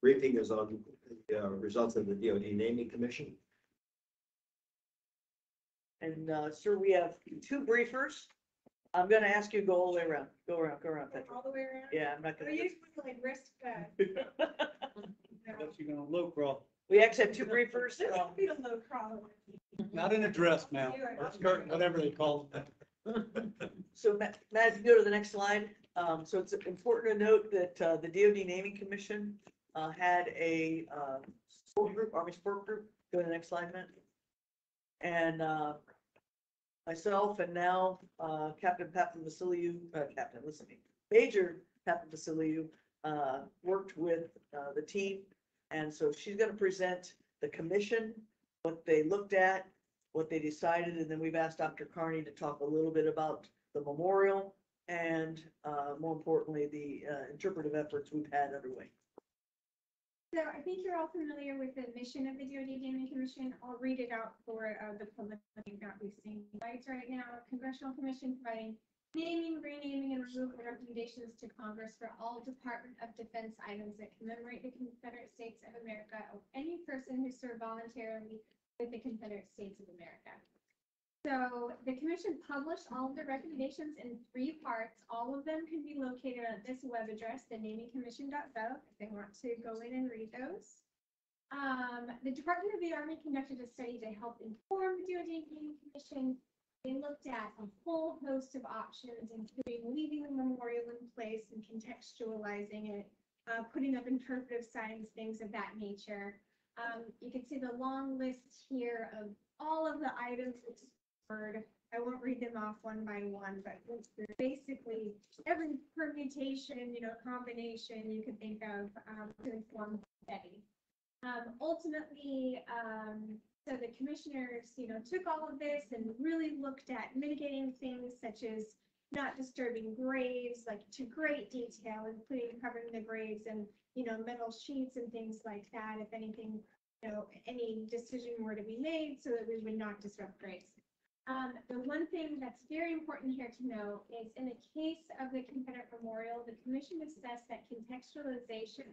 briefing is on the results of the DOD naming commission. And, sir, we have two briefers. I'm gonna ask you to go all the way around, go around, Petra. All the way around? Yeah, I'm not Are gonna. you like risk that? Unless you're gonna low crawl, We actually have two briefers. This will be a low crawl. not in a dress, ma'am, or skirt, whatever they call it. So Matt, if you go to the next slide. So it's important to note that, the DOD naming commission, had a, sport group, Army sport group. Go to the next slide, Matt. And, myself and now, Captain Vasiliou, Captain, listen to me, Major Captain Vasiliou, worked with, the team. And so she's gonna present the commission, what they looked at, what they decided, and then we've asked Dr. Carney to talk a little bit about the memorial and, more importantly, the, interpretive efforts we've had underway. So I think you're all familiar with the mission of the DoD Naming Commission. I'll read it out for the public that may not be seeing slides right now. Congressional Commission providing naming, renaming, and removal recommendations to Congress for all Department of Defense items that commemorate the Confederate States of America or any person who served voluntarily with the Confederate States of America. So the commission published all of the recommendations in 3 parts. All of them can be located at this web address, thenamingcommission.gov, if they want to go in and read those. The Department of the Army conducted a study to help inform the DoD Naming Commission. They looked at a whole host of options, including leaving the memorial in place and contextualizing it, putting up interpretive signs, things of that nature. You can see the long list here of all of the items explored. I won't read them off one by one, but basically every permutation, combination you could think of to inform the study. Ultimately, so the commissioners, took all of this and really looked at mitigating things such as not disturbing graves, like to great detail, including covering the graves and, metal sheets and things like that, if anything, any decision were to be made so that we would not disrupt graves. The one thing that's very important here to know is in the case of the Confederate Memorial, the commission assessed that contextualization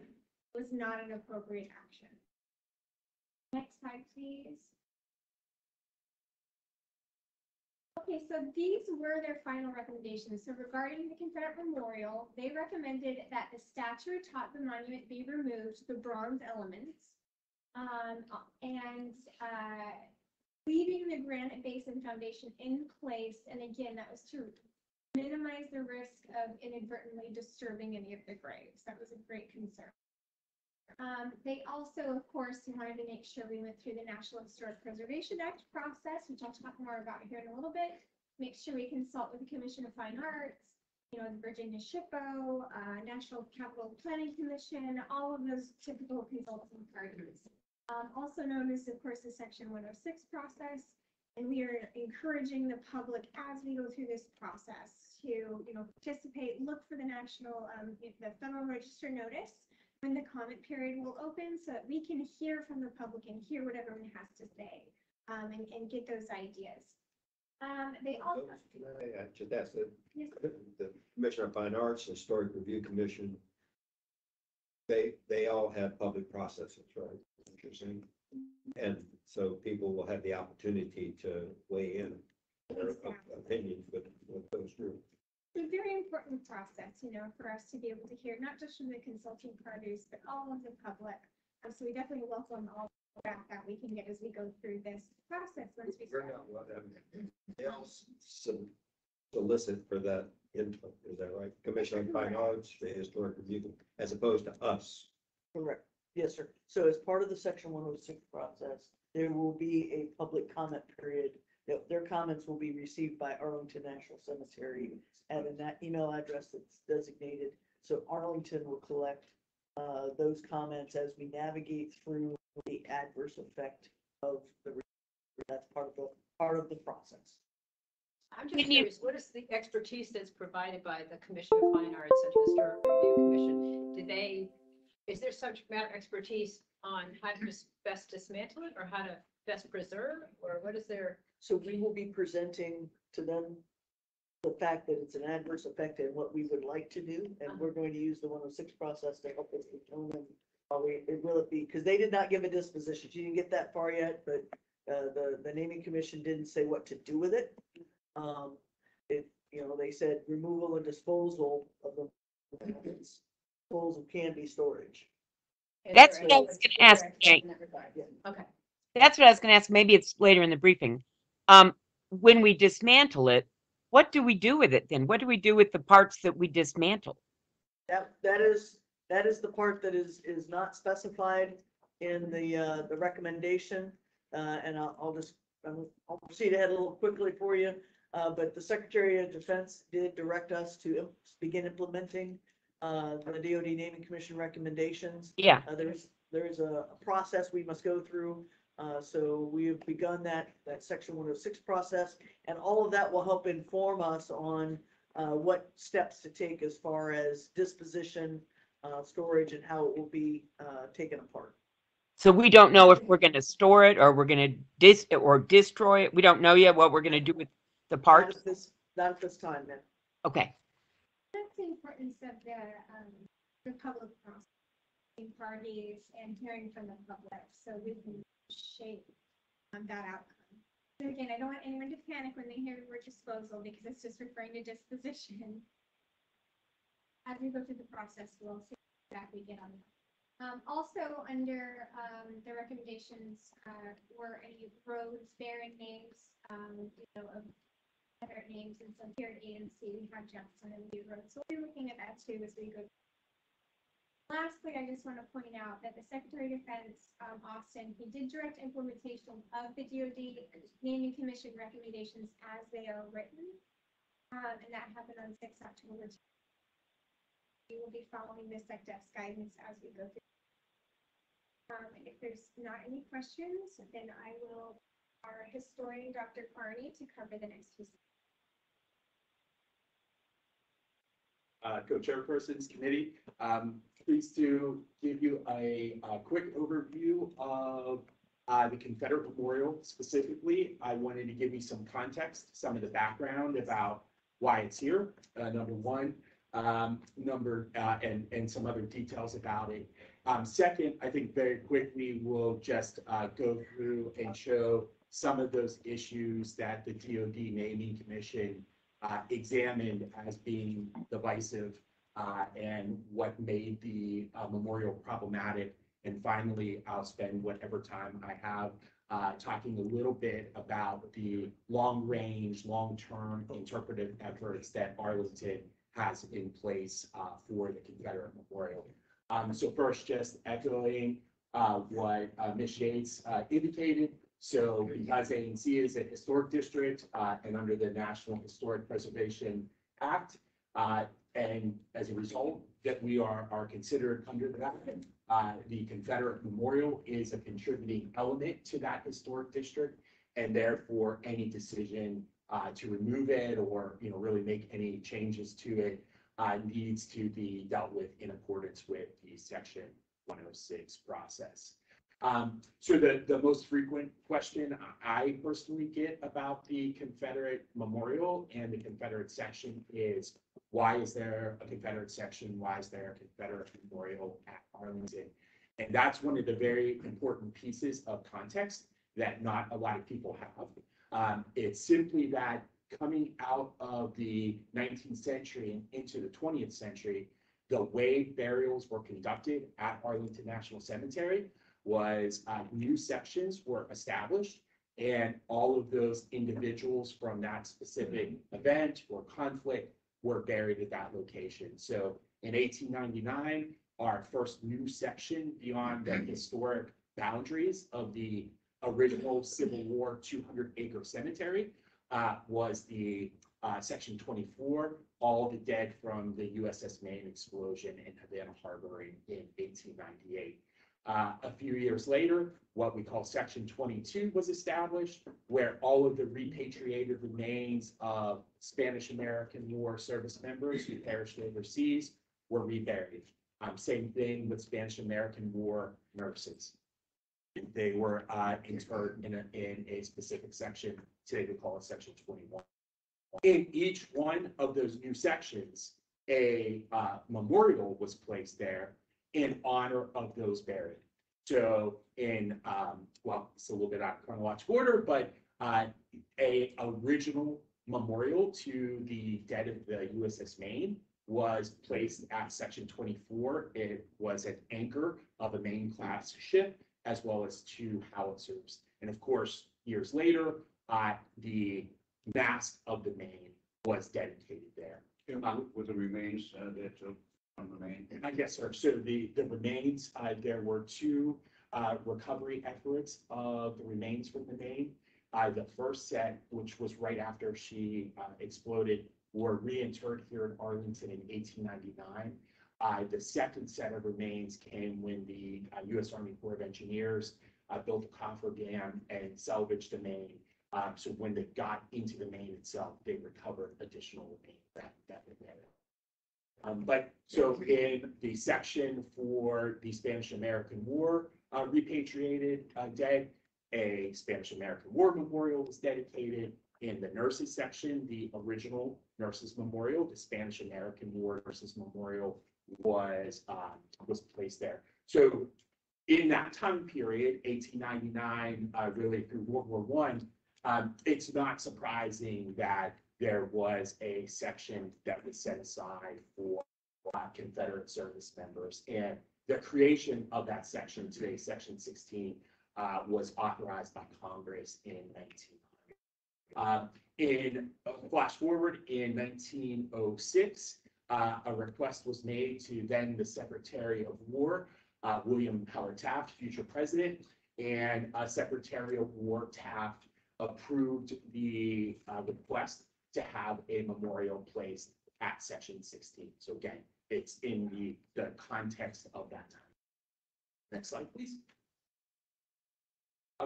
was not an appropriate action. Next slide, please. Okay, so these were their final recommendations. So regarding the Confederate Memorial, they recommended that the statue atop the monument be removed, the bronze elements, and leaving the granite base and foundation in place. And again, that was to minimize the risk of inadvertently disturbing any of the graves. That was a great concern. They also, of course, wanted to make sure we went through the National Historic Preservation Act process, which I'll talk more about here in a little bit. Make sure we consult with the Commission of Fine Arts, the Virginia SHPO, National Capital Planning Commission, all of those typical consulting parties. Also known as, of course, the Section 106 process. And we are encouraging the public as we go through this process to, participate, look for the the Federal Register notice when the comment period will open so that we can hear from the public and hear what everyone has to say, and get those ideas. They also. Can I just ask that Yes. the Commission of Fine Arts, Historic Review Commission, they all have public processes, right? Interesting. And so people will have the opportunity to weigh in their opinions with those groups. It's a very important process, for us to be able to hear, not just from the consulting parties, but all of the public. So we definitely welcome all that we can get as we go through this process once we start. They'll solicit for that input, is that right? Commission on Fine Arts, the Historic Review, as opposed to us. Correct. Yes, sir. So as part of the Section 106 process, there will be a public comment period. Their comments will be received by Arlington National Cemetery and in that email address that's designated. So Arlington will collect those comments as we navigate through the adverse effect of the. That's part of the process. I'm just curious, what is the expertise that's provided by the Commission of Fine Arts and Historic Review Commission? Is there subject matter expertise on how to best dismantle it or how to best preserve, or what is their? So we will be presenting to them the fact that it's an adverse effect and what we would like to do. And we're going to use the 106 process to help us determine Will it be, because they did not give a disposition. She didn't get that far yet, but the naming commission didn't say what to do with it. They said removal and disposal of the disposal can be storage. That's Is what there I a- was is gonna there ask, a- Jane. in that regard? Okay. That's what I was gonna ask. Maybe it's later in the briefing. When we dismantle it, what do we do with it then? What do we do with the parts that we dismantle? That is the part that is not specified in the recommendation. And I'll proceed ahead a little quickly for you. But the Secretary of Defense did direct us to begin implementing the DoD Naming Commission recommendations. Yeah, There is a process we must go through. So we have begun that Section 106 process, and all of that will help inform us on what steps to take as far as disposition, storage, and how it will be taken apart. so we don't know if we're gonna store it or we're gonna destroy it. We don't know yet what we're gonna do with the parts. Not at this time, then. Okay, That's the importance of the public process, parties and hearing from the public, so we can shape that outcome. So again, I don't want anyone to panic when they hear the word disposal, because it's just referring to disposition. As we go through the process, we'll see that we get on that. Also, under the recommendations were any roads bearing names, of better names, and some here at A and C, we have Jefferson and Lee Road. So we're looking at that too as we go. Lastly, I just want to point out that the Secretary of Defense, Austin, he did direct implementation of the DoD Naming Commission recommendations as they are written. And that happened on 6 October. We will be following the SecDef's guidance as we go through. If there's not any questions, then I will our historian, Dr. Carney, to cover the next two. Co-chairpersons committee. Pleased to give you a quick overview of the Confederate Memorial. Specifically, I wanted to give you some context, some of the background about why it's here, number one, and some other details about it. Second, I think very quickly, we'll just go through and show some of those issues that the DoD Naming Commission examined as being divisive and what made the memorial problematic. And finally, I'll spend whatever time I have talking a little bit about the long-range, long-term interpretive efforts that Arlington has in place for the Confederate Memorial. So first, just echoing what Ms. Yates indicated. So because A&C is a historic district and under the National Historic Preservation Act, and as a result that we are considered under that, the Confederate Memorial is a contributing element to that historic district, and therefore any decision to remove it or really make any changes to it needs to be dealt with in accordance with the Section 106 process. So the most frequent question I personally get about the Confederate Memorial and the Confederate section is, why is there a Confederate section? Why is there a Confederate Memorial at Arlington? And that's one of the very important pieces of context that not a lot of people have. It's simply that coming out of the 19th century and into the 20th century, the way burials were conducted at Arlington National Cemetery was new sections were established, and all of those individuals from that specific event or conflict were buried at that location. So in 1899, our first new section beyond the historic boundaries of the original Civil War 200-acre cemetery was the Section 24, all the dead from the USS Maine explosion in Havana Harbor in 1898. A few years later, what we call Section 22 was established, where all of the repatriated remains of Spanish-American War service members who perished overseas were reburied. Same thing with Spanish-American War nurses. They were interred in a specific section. Today we call it Section 21. In each one of those new sections, a memorial was placed there. in honor of those buried. So in, well, it's a little bit out of chronological order, but a original memorial to the dead of the USS Maine was placed at section 24. It was an anchor of a Maine class ship, as well as 2 howitzers. And of course, years later, the mast of the Maine was dedicated there. With the remains that from the Maine. Yes, sir. So the remains, there were 2 recovery efforts of the remains from the Maine. The first set, which was right after she exploded, were reinterred here in Arlington in 1899. The second set of remains came when the U.S. Army Corps of Engineers built a coffer dam and salvaged the Maine. So when they got into the Maine itself, they recovered additional remains that were there. But so in the section for the Spanish-American War repatriated dead, a Spanish-American War memorial was dedicated. In the nurses section, the original nurses memorial, the Spanish-American War nurses memorial was placed there. So in that time period, 1899, really through World War I, it's not surprising that there was a section that was set aside for Confederate service members. And the creation of that section today, section 16, was authorized by Congress in 1900. In flash forward in 1906, a request was made to then the Secretary of War, William Howard Taft, future president, and Secretary of War Taft approved the request to have a memorial placed at section 16. So again, it's in the context of that time. Next slide, please.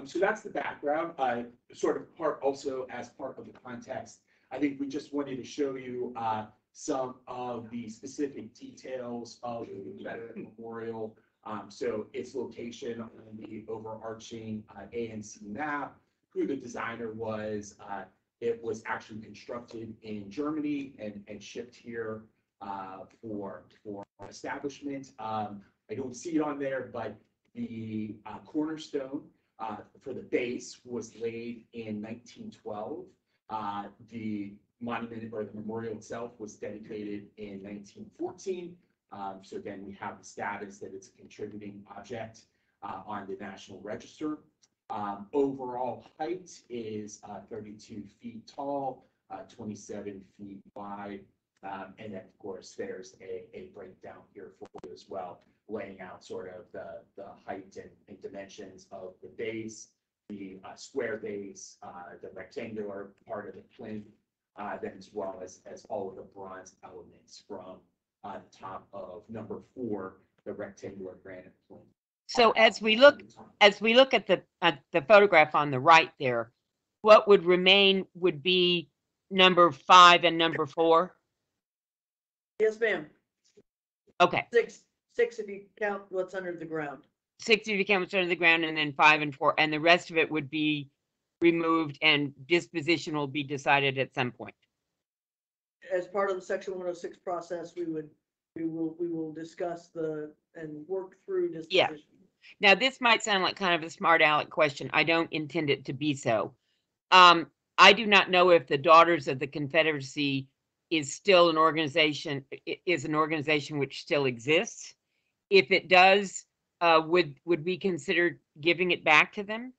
So that's the background, sort of part also as part of the context. I think we just wanted to show you some of the specific details of the Confederate Memorial. So its location on the overarching ANC map, who the designer was. It was actually constructed in Germany and shipped here for establishment. I don't see it on there, but the cornerstone for the base was laid in 1912. The monument or the memorial itself was dedicated in 1914. So again, we have the status that it's a contributing object on the National Register. Overall height is 32 feet tall, 27 feet wide. And then of course, there's a breakdown here for you as well, laying out sort of the height and dimensions of the base, the square base, the rectangular part of the plinth, then as well as all of the bronze elements from the top of number 4, the rectangular granite plinth. So as we look at the photograph on the right there, what would remain would be number 5 and number 4. Yes, ma'am. Okay, 6 if you count what's under the ground. 6 if you count what's under the ground, and then 5 and 4, and the rest of it would be removed, and disposition will be decided at some point. As part of the section 106 process, we will discuss and work through disposition. Now, this might sound like kind of a smart aleck question. I don't intend it to be so. I do not know if the Daughters of the Confederacy is still an organization which still exists. If it does, would we consider giving it back to them?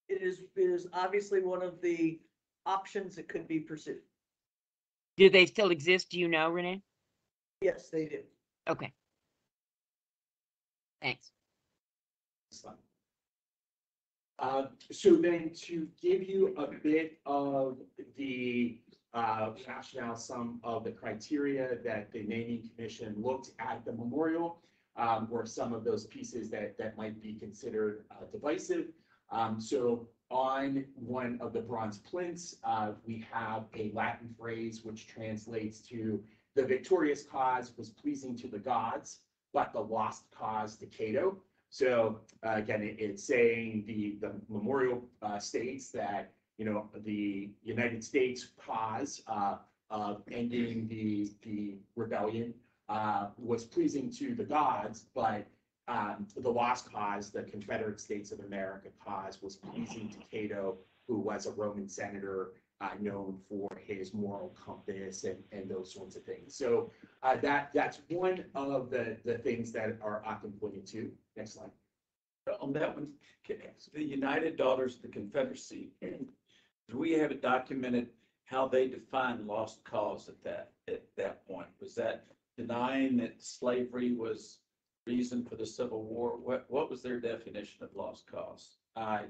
It is obviously one of the options that could be pursued. Do they still exist? Do you know, Renee? Yes, they do. Okay. Thanks. So then to give you a bit of the rationale, some of the criteria that the naming commission looked at the memorial were some of those pieces that might be considered divisive. So on one of the bronze plinths, we have a Latin phrase which translates to "the victorious cause was pleasing to the gods, but the lost cause to Cato." So again, it's saying the memorial states that, you know, the United States cause of ending the rebellion was pleasing to the gods, but the lost cause, the Confederate States of America cause, was pleasing to Cato, who was a Roman senator known for his moral compass and those sorts of things. So that's one of the things that are often pointed to. Next slide. On that one, the United Daughters of the Confederacy, do we have it documented how they defined lost cause at that point? Was that denying that slavery was reason for the Civil War? What was their definition of lost cause?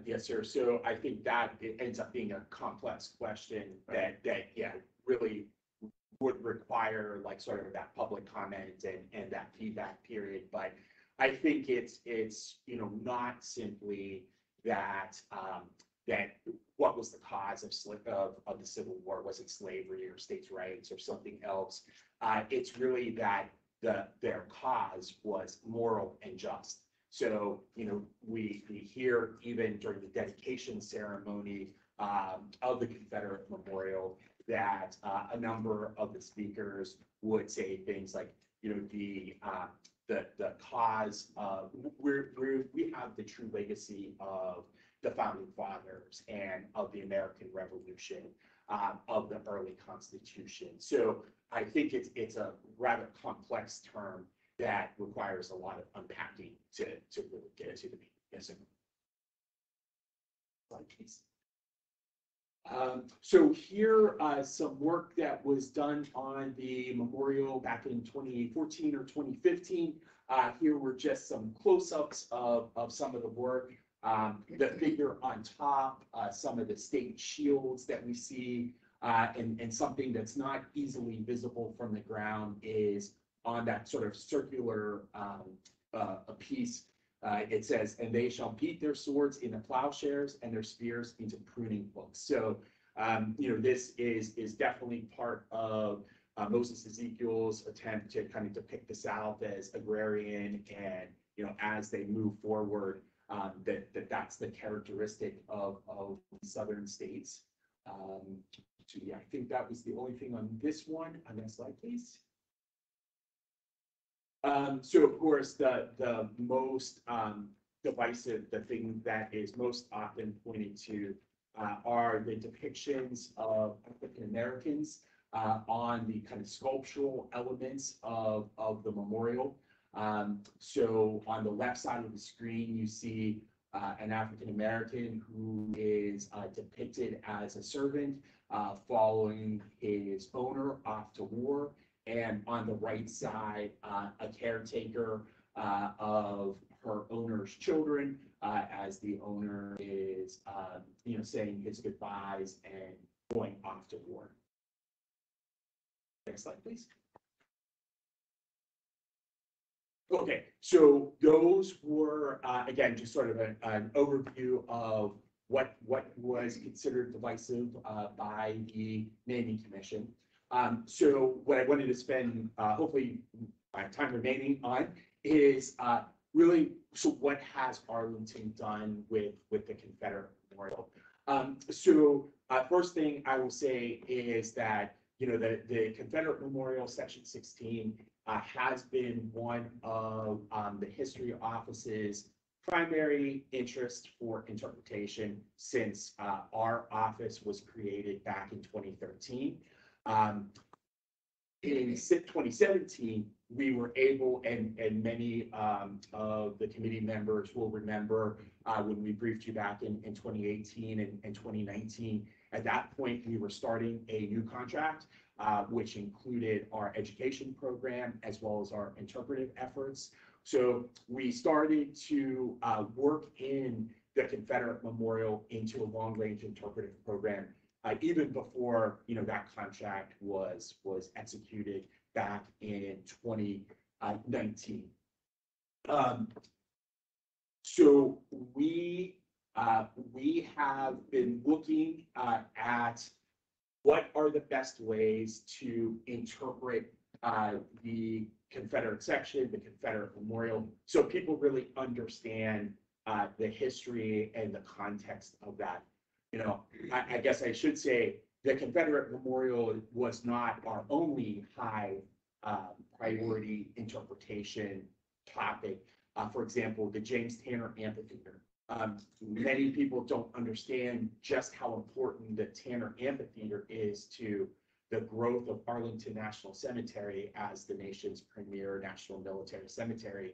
Yes, sir. So I think that it ends up being a complex question that yeah, really would require like sort of that public comment and that feedback period. But I think it's not simply that that what was the cause of the Civil War? Was it slavery or states' rights or something else? It's really that their cause was moral and just. So, we hear even during the dedication ceremony of the Confederate Memorial that a number of the speakers would say things like, the cause of we have the true legacy of the founding fathers and of the American Revolution, of the early Constitution. So I think it's a rather complex term that requires a lot of unpacking to really get into the meaning. Yes, sir. Slide, please. So here, some work that was done on the memorial back in 2014 or 2015. Here were just some close-ups of some of the work. The figure on top, some of the state shields that we see, and something that's not easily visible from the ground is on that sort of circular piece. It says, "And they shall beat their swords into plowshares and their spears into pruning hooks." So, this is definitely part of Moses Ezekiel's attempt to kind of depict the South as agrarian, and as they move forward, that's the characteristic of Southern states. So yeah, I think that was the only thing on this one. Next slide, please. So of course, the most divisive, the thing that is most often pointed to are the depictions of African Americans on the kind of sculptural elements of the memorial. So on the left side of the screen, you see an African American who is depicted as a servant following his owner off to war. And on the right side, a caretaker of her owner's children, as the owner is, saying his goodbyes and going off to war. Next slide, please. Okay, so those were, again, just sort of an overview of what was considered divisive by the naming commission. So what I wanted to spend, hopefully my time remaining on is really, so what has Arlington done with the Confederate Memorial? So first thing I will say is that, the Confederate Memorial Section 16 has been one of the History Office's primary interest for interpretation since our office was created back in 2013. In 2017, we were able, and many of the committee members will remember when we briefed you back in 2018 and 2019. At that point, we were starting a new contract, which included our education program as well as our interpretive efforts. So we started to work in the Confederate Memorial into a long-range interpretive program even before that contract was executed back in 2019. So we have been looking at what are the best ways to interpret the Confederate section, the Confederate Memorial, so people really understand the history and the context of that. I guess I should say the Confederate Memorial was not our only high priority interpretation topic. For example, the James Tanner Amphitheater. Many people don't understand just how important the Tanner Amphitheater is to the growth of Arlington National Cemetery as the nation's premier national military cemetery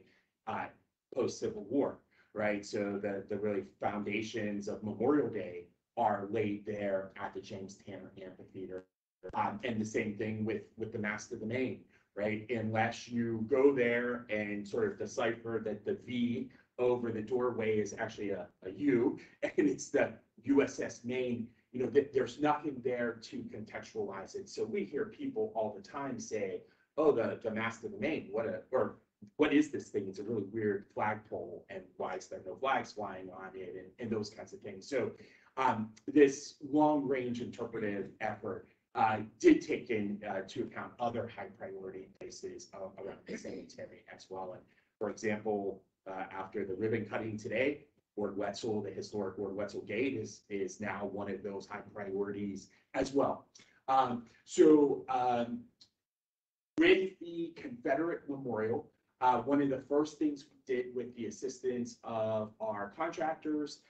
post-Civil War, right? So the really foundations of Memorial Day are laid there at the James Tanner Amphitheater. And the same thing with the Mast of the Main, right? Unless you go there and sort of decipher that the V over the doorway is actually a U, and it's the USS Maine, you know, there's nothing there to contextualize it. So we hear people all the time say, oh, the Mast of the Maine, what is this thing? It's a really weird flagpole, and why is there no flags flying on it, and those kinds of things. So this long-range interpretive effort did take into account other high-priority places around the cemetery as well. And for example, after the ribbon cutting today, Lord Wetzel, the historic Lord Wetzel Gate is now one of those high priorities as well. With the Confederate Memorial, one of the first things we did with the assistance of our contractors,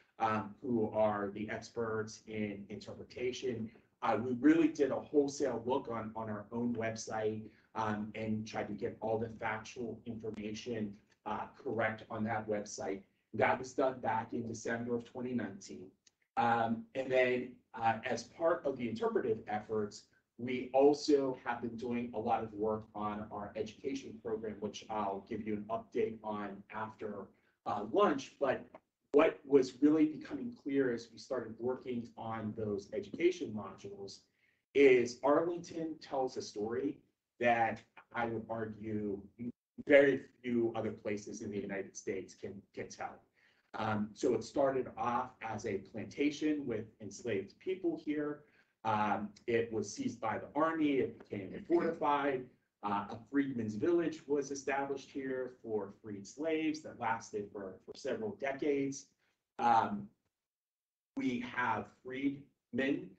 who are the experts in interpretation, we really did a wholesale look on our own website and tried to get all the factual information correct on that website. That was done back in December of 2019. And then as part of the interpretive efforts, we also have been doing a lot of work on our education program, which I'll give you an update on after lunch. But what was really becoming clear as we started working on those education modules is Arlington tells a story that I would argue very few other places in the United States can tell. So it started off as a plantation with enslaved people here. It was seized by the army. It became fortified. A freedmen's village was established here for freed slaves that lasted for several decades. We have freedmen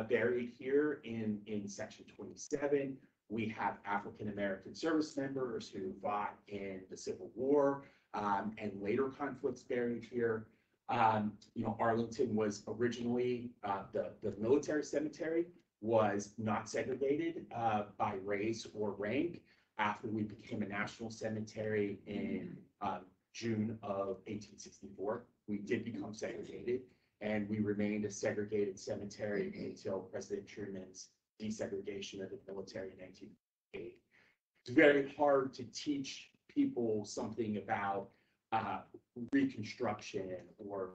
buried here in Section 27. We have African-American service members who fought in the Civil War and later conflicts buried here. You know, Arlington was originally, the military cemetery was not segregated by race or rank. After we became a national cemetery in June of 1864, we did become segregated, and we remained a segregated cemetery until President Truman's desegregation of the military in 1988. It's very hard to teach people something about Reconstruction or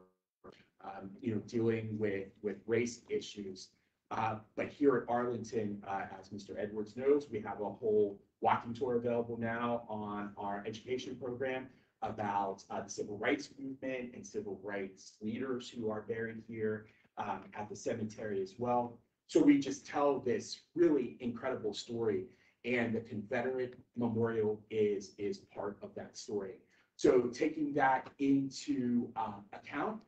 you know, dealing with race issues. But here at Arlington, as Mr. Edwards knows, we have a whole walking tour available now on our education program about the civil rights movement and civil rights leaders who are buried here at the cemetery as well. So we just tell this really incredible story, and the Confederate Memorial is part of that story. So taking that into account,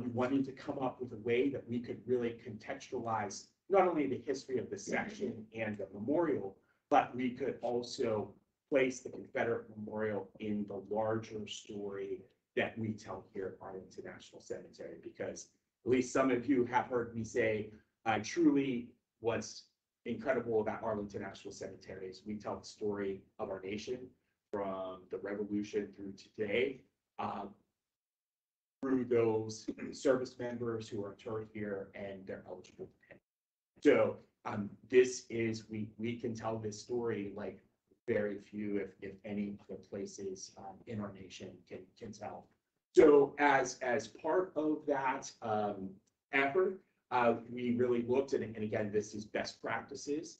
we wanted to come up with a way that we could really contextualize not only the history of the section and the memorial, but we could also place the Confederate Memorial in the larger story that we tell here at Arlington National Cemetery, because at least some of you have heard me say, truly what's incredible about Arlington National Cemetery is we tell the story of our nation from the Revolution through today, through those service members who are interred here and they're eligible to pay. So this is, we can tell this story like very few, if any other places in our nation can tell. So as part of that effort, we really looked at it, and again, this is best practices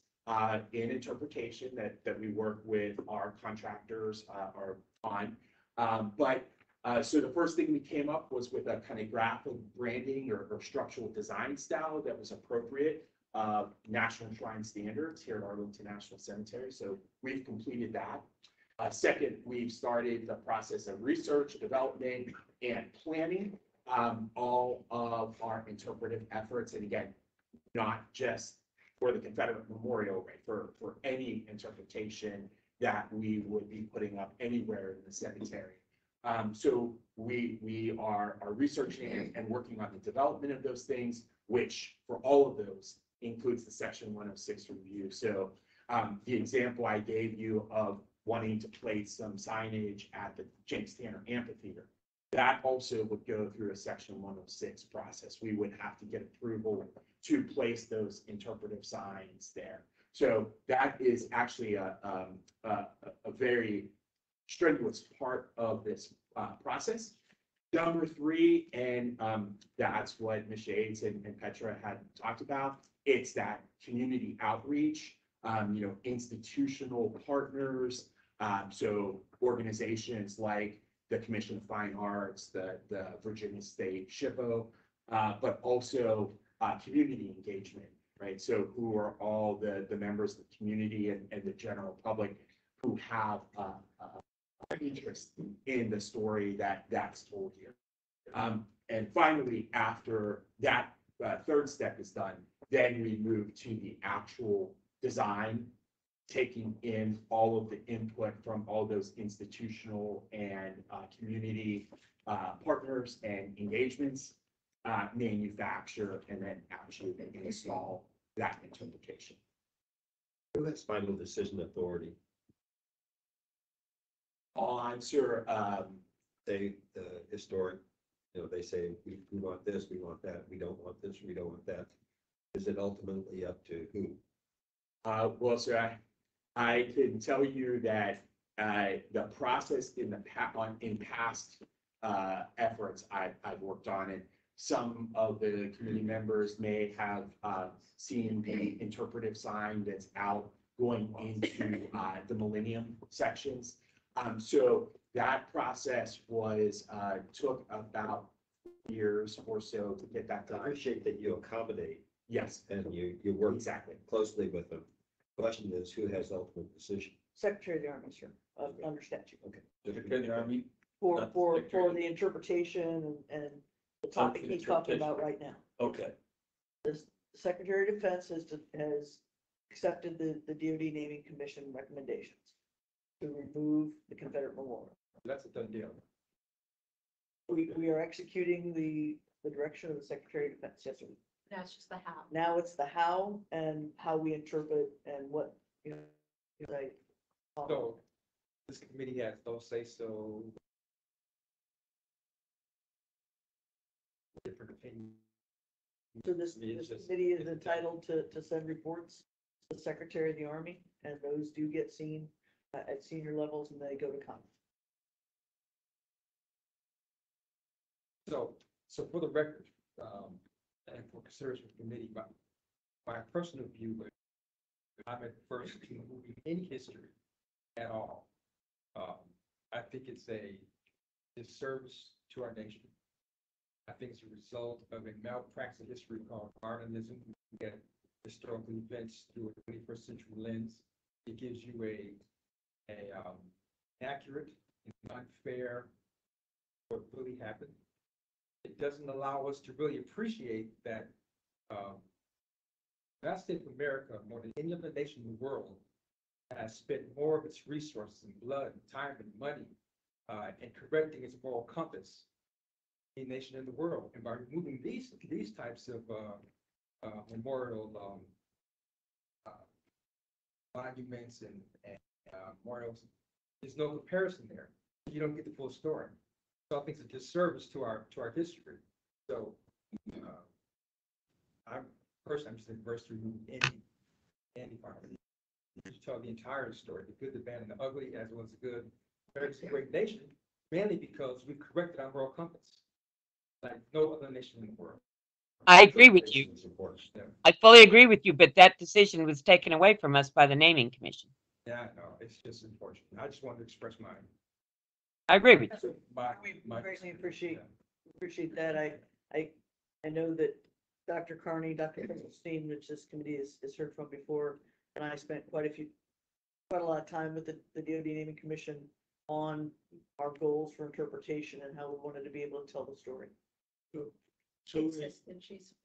in interpretation that we work with our contractors are on. So the first thing we came up was with a kind of graphic branding or structural design style that was appropriate national shrine standards here at Arlington National Cemetery. So we've completed that. Second, we've started the process of research, development, and planning all of our interpretive efforts. And again, not just or the Confederate Memorial, right, for any interpretation that we would be putting up anywhere in the cemetery. So we are researching and working on the development of those things, which for all of those includes the Section 106 review. So the example I gave you of wanting to place some signage at the James Tanner Amphitheater, that also would go through a Section 106 process. We would have to get approval to place those interpretive signs there. So that is actually a very strenuous part of this process. Number three, and that's what Ms. Shades and Petra had talked about, it's that community outreach, institutional partners, so organizations like the Commission of Fine Arts, the Virginia State SHPO, but also community engagement, right? So who are all the members of the community and the general public who have interest in the story that's told here. And finally, after that third step is done, then we move to the actual design, taking in all of the input from all those institutional and community partners and engagements, manufacture, and then actually install that interpretation. Who has final decision authority? On, sir, The historic, they say, we want this, we want that, we don't want this, we don't want that. Is it ultimately up to who? well, sir, I can tell you that the process in past efforts I've worked on, and some of the community members may have seen the interpretive sign that's out going into the Millennium sections. So that process was took about years or so to get that I done. appreciate that you accommodate Yes, and you work exactly. closely with them. Question is, who has ultimate decision? Secretary of the Army, sir, under statute. Okay. Secretary of the Army, For, Not the for Secretary. the interpretation and the topic for the he's talking about interpretation. right now. okay, The Secretary of Defense has accepted the DoD naming commission recommendations to remove the Confederate Memorial. That's a done deal. We are executing the direction of the Secretary of Defense, yes, sir. Now it's just the how. Now it's the how and how we interpret and what, like. So this committee has no say so. Different opinion. So this It's just- committee is it's entitled to send reports to the Secretary of the Army, and those do get seen at senior levels, and they go to Congress. So for the record, and for consideration of the committee, my personal view, I'm adverse to moving any history at all. I think it's a disservice to our nation. I think it's a result of a malpractice of history called Arlington. We get historical events through a 21st century lens. It gives you a accurate and unfair what really happened. It doesn't allow us to really appreciate that United States of America, more than any other nation in the world, has spent more of its resources and blood and time and money in correcting its moral compass, any nation in the world. And by removing these types of memorial monuments and memorials, there's no comparison there. You don't get the full story. So I think it's a disservice to our history. So I'm just adverse to remove any part of it. You tell the entire story, the good, the bad, and the ugly, as well as the good. America's a great nation, mainly because we've corrected our moral compass, like no other nation in the world. I agree with you. It's important. I fully agree with you, but that decision was taken away from us by the naming commission. Yeah, no, it's just unfortunate. I just wanted to express my I agree with you. We greatly appreciate that. I know that Dr. Carney, Dr. Finkelstein, which this committee has heard from before, and I spent quite a lot of time with the DoD naming commission on our goals for interpretation and how we wanted to be able to tell the story. She's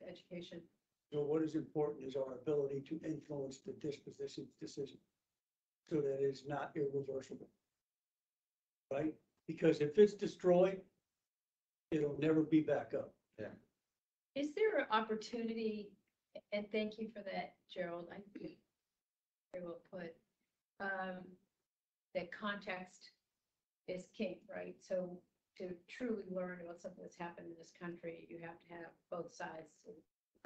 education. So what is important is our ability to influence the disposition decision so that it's not irreversible. Right? Because if it's destroyed, it'll never be back up. Is there an opportunity, and thank you for that, Gerald, I think very well put, that context is king, right? So to truly learn about something that's happened in this country, you have to have both sides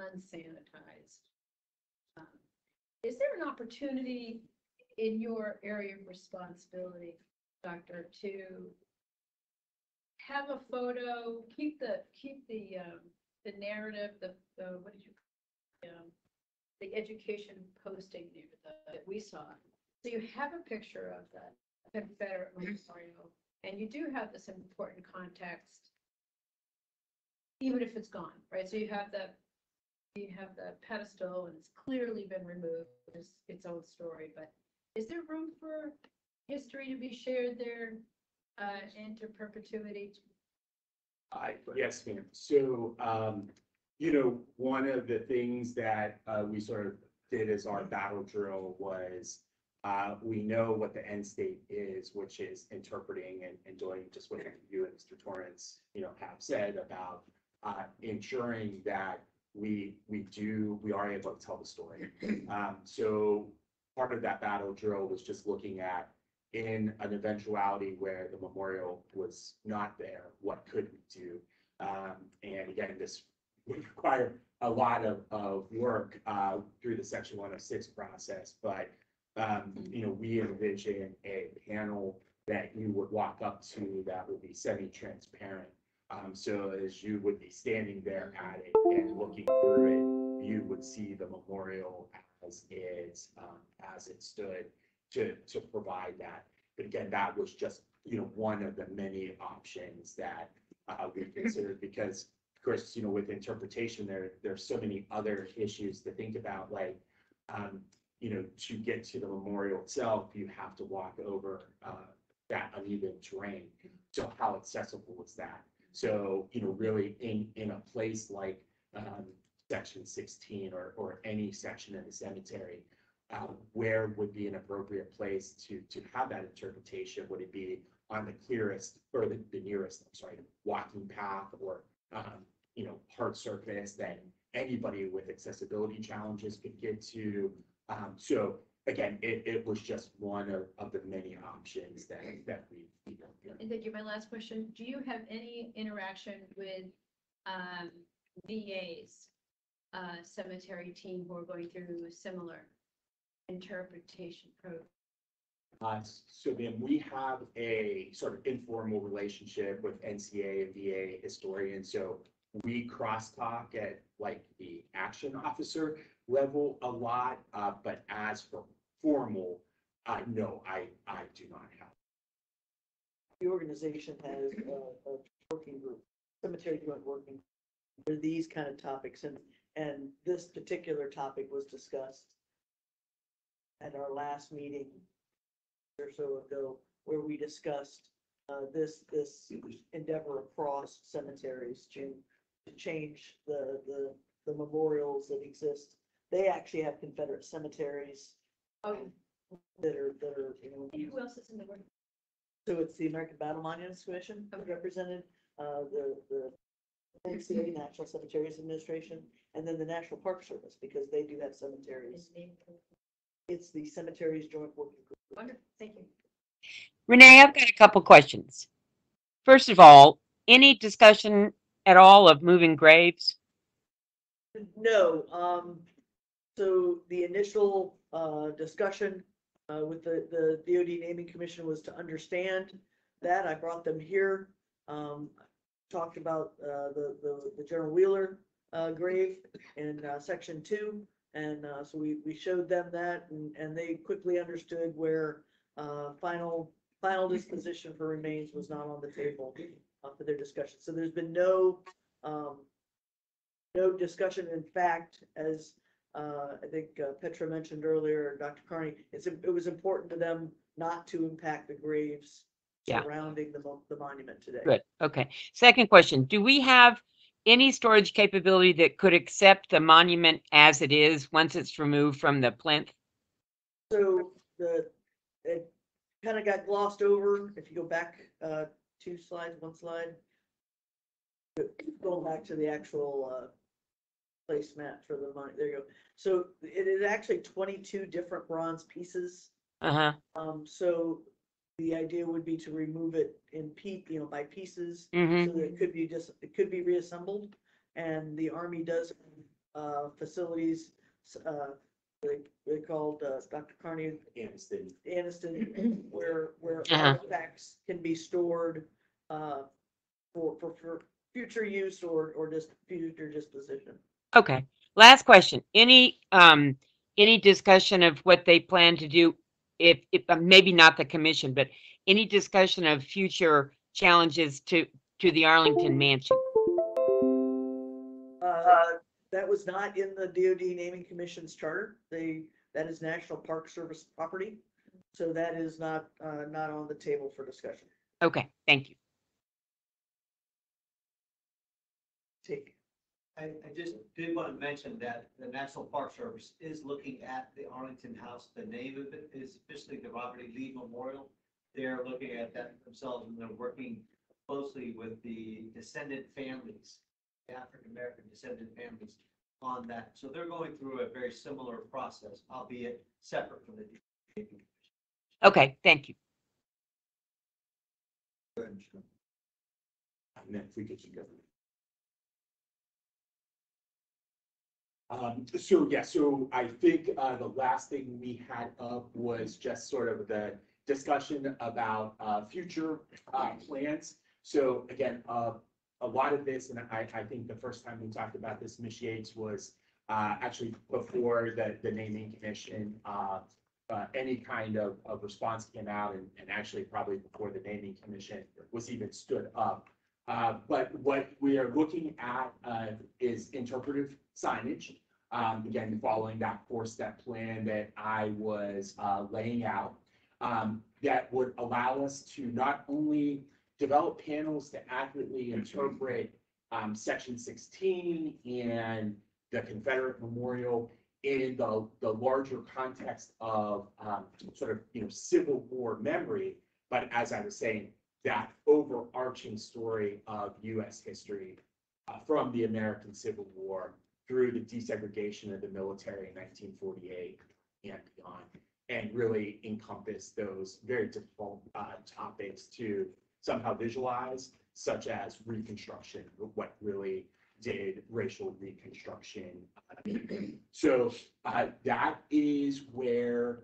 unsanitized. Is there an opportunity in your area of responsibility, Doctor, to have a photo, keep the narrative, what did you, the education posting there that we saw. So you have a picture of the Confederate memorial, and you do have this important context, even if it's gone, right? So you have the pedestal, and it's clearly been removed. It's its own story, but is there room for history to be shared there into perpetuity? Yes, ma'am. So, one of the things that we sort of did as our battle drill was we know what the end state is, which is interpreting and doing just what you and Mr. Torrance, have said about ensuring that we are able to tell the story. So part of that battle drill was just looking at, in an eventuality where the memorial was not there, what could we do? And again, this would require a lot of work through the Section 106 process, but we envision a panel that you would walk up to that would be semi-transparent. So as you would be standing there at it and looking through it, you would see the memorial as it stood to provide that. But again, that was just, one of the many options that we considered, because of course, with interpretation, there's so many other issues to think about, like, to get to the memorial itself, you have to walk over that uneven terrain. So how accessible is that? So, really in a place like Section 16 or any section in the cemetery, where would be an appropriate place to have that interpretation? Would it be on the clearest or the nearest, walking path, or, hard surface that anybody with accessibility challenges could get to? So again, it was just one of the many options that we. And thank you. My last question, do you have any interaction with VA's cemetery team who are going through similar interpretation program? So then we have a sort of informal relationship with NCA and VA historians. So we crosstalk at like the action officer level a lot, but as for formal, no, I do not have. The organization has a working group, cemetery joint working for these kind of topics, and this particular topic was discussed at our last meeting or so ago, where we discussed this endeavor across cemeteries to change the memorials that exist. They actually have Confederate cemeteries that are Who else is in the room? So it's the American Battle Monuments Commission represented, the NCA, National Cemeteries Administration, and then the National Park Service, because they do have cemeteries. It's the Cemeteries Joint Working Group. Wonderful, thank you. Renee, I've got a couple questions. First of all, any discussion at all of moving graves? No, so the initial discussion with the DoD Naming Commission was to understand that. I brought them here, talked about the General Wheeler grave in Section 2, and so we showed them that, and they quickly understood where final disposition for remains was not on the table for their discussion. So there's been no discussion. In fact, as I think Petra mentioned earlier, Dr. Carney, it was important to them not to impact the graves surrounding the monument today. Good. Okay. Second question. Do we have any storage capability that could accept the monument as it is once it's removed from the plinth? So it kind of got glossed over. If you go back, 2 slides, 1 slide. Going back to the actual, placemat for the money. There you go. So it is actually 22 different bronze pieces. Uh-huh. So the idea would be to remove it in by pieces. Mm-hmm. So that it could be reassembled. And the Army does, facilities, they called, Dr. Carney Aniston, where artifacts can be stored, for future use or just future disposition. Okay. Last question. Any discussion of what they plan to do if maybe not the commission, but any discussion of future challenges to the Arlington mansion? That was not in the DoD naming commission's charter. That is National Park Service property. So that is not on the table for discussion. Okay, thank you. I just did want to mention that the National Park Service is looking at the Arlington House. The name of it is officially the Robert E. Lee Memorial. They're looking at that themselves, and they're working closely with the descendant families, the African-American descendant families on that. So they're going through a very similar process, albeit separate from the. Okay, thank you. And then if we could keep going. So I think the last thing we had up was just sort of the discussion about future plans. So again, a lot of this, and I think the first time we talked about this, Ms. Yates, was actually before the naming commission, any kind of response came out, and actually probably before the naming commission was even stood up. But what we are looking at is interpretive signage. Again, following that 4-step plan that I was laying out, that would allow us to not only develop panels to accurately interpret Section 16 and the Confederate Memorial in the larger context of sort of Civil War memory, but as I was saying, that overarching story of U.S. history from the American Civil War through the desegregation of the military in 1948 and beyond, and really encompass those very difficult topics to somehow visualize, such as Reconstruction, what really did racial Reconstruction. So that is where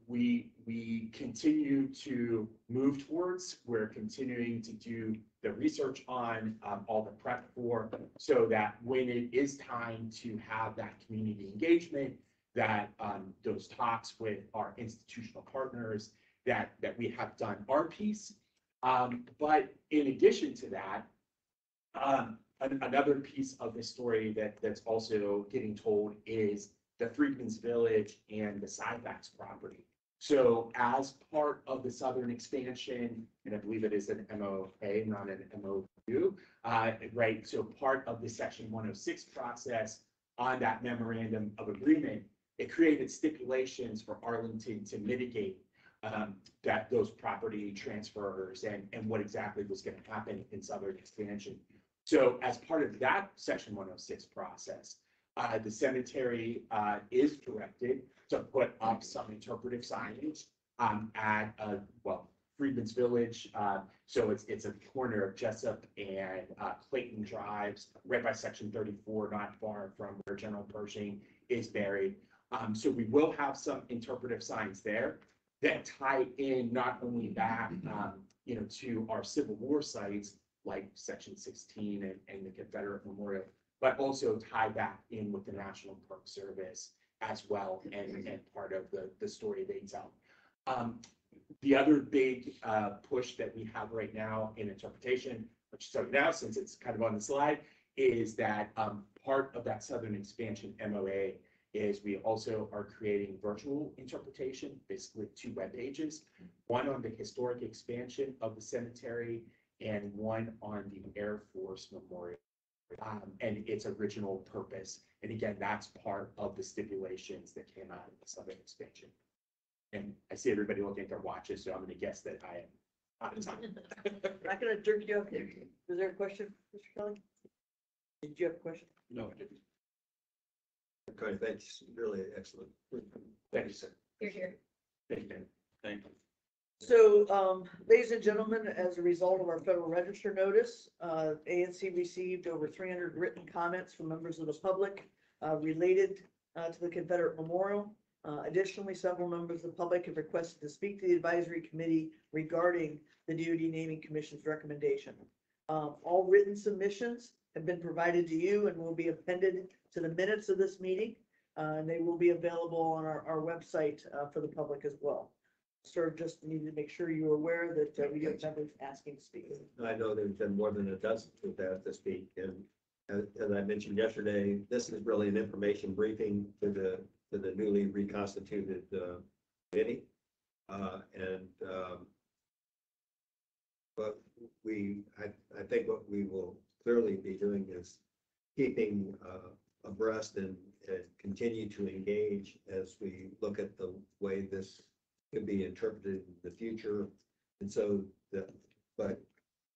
we continue to move towards. We're continuing to do the research on all the prep for, so that when it is time to have that community engagement, that those talks with our institutional partners, that we have done our piece. But in addition to that, another piece of the story that's also getting told is the Freedmen's Village and the Cyfax property. So as part of the Southern expansion, and I believe it is an MOA, not an MOU, right? So part of the Section 106 process on that memorandum of agreement, it created stipulations for Arlington to mitigate those property transfers and what exactly was going to happen in Southern expansion. So as part of that Section 106 process, the cemetery is directed to put up some interpretive signage at Freedmen's Village. So it's a corner of Jessup and Clayton Drives, right by Section 34, not far from where General Pershing is buried. So we will have some interpretive signs there that tie in not only back, to our Civil War sites like Section 16 and the Confederate Memorial, but also tie back in with the National Park Service as well, and part of the story they tell. The other big push that we have right now in interpretation, which started now since it's kind of on the slide, is that part of that Southern expansion MOA is we also are creating virtual interpretation, basically 2 web pages, one on the historic expansion of the cemetery and one on the Air Force Memorial. and its original purpose. And again, that's part of the stipulations that came out of the southern expansion. And I see everybody looking at their watches, so I'm gonna guess that I am out of time. Not gonna jerk you up. Is there a question, Mr. Kelly? Did you have a question? No, I didn't. Okay, that's really excellent. Thank you, sir. Here, here. Thank you, Dan. Thank you. So, ladies and gentlemen, as a result of our Federal Register notice, ANC received over 300 written comments from members of the public related to the Confederate Memorial. Additionally, several members of the public have requested to speak to the advisory committee regarding the DoD Naming Commission's recommendation. All written submissions have been provided to you and will be appended to the minutes of this meeting. And they will be available on our website for the public as well. Sir, just needed to make sure you're aware that we have members asking to speak. I know there's been more than a dozen with that to speak, and as I mentioned yesterday, this is really an information briefing to the newly reconstituted committee. But I think what we will clearly be doing is keeping abreast and continue to engage as we look at the way this could be interpreted in the future. And so, but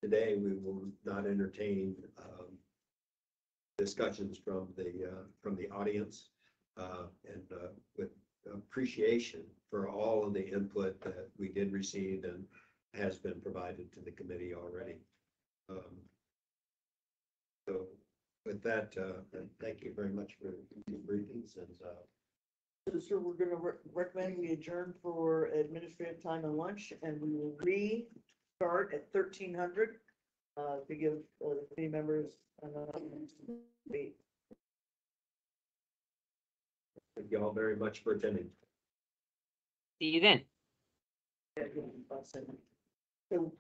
today we will not entertain discussions from the audience, and with appreciation for all of the input that we did receive and has been provided to the committee already. So with that, thank you very much for these briefings, and So, sir, we're gonna recommend we adjourn for administrative time and lunch, and we will restart at 1300 to give the committee members wait. thank you all very much for attending. See you then. So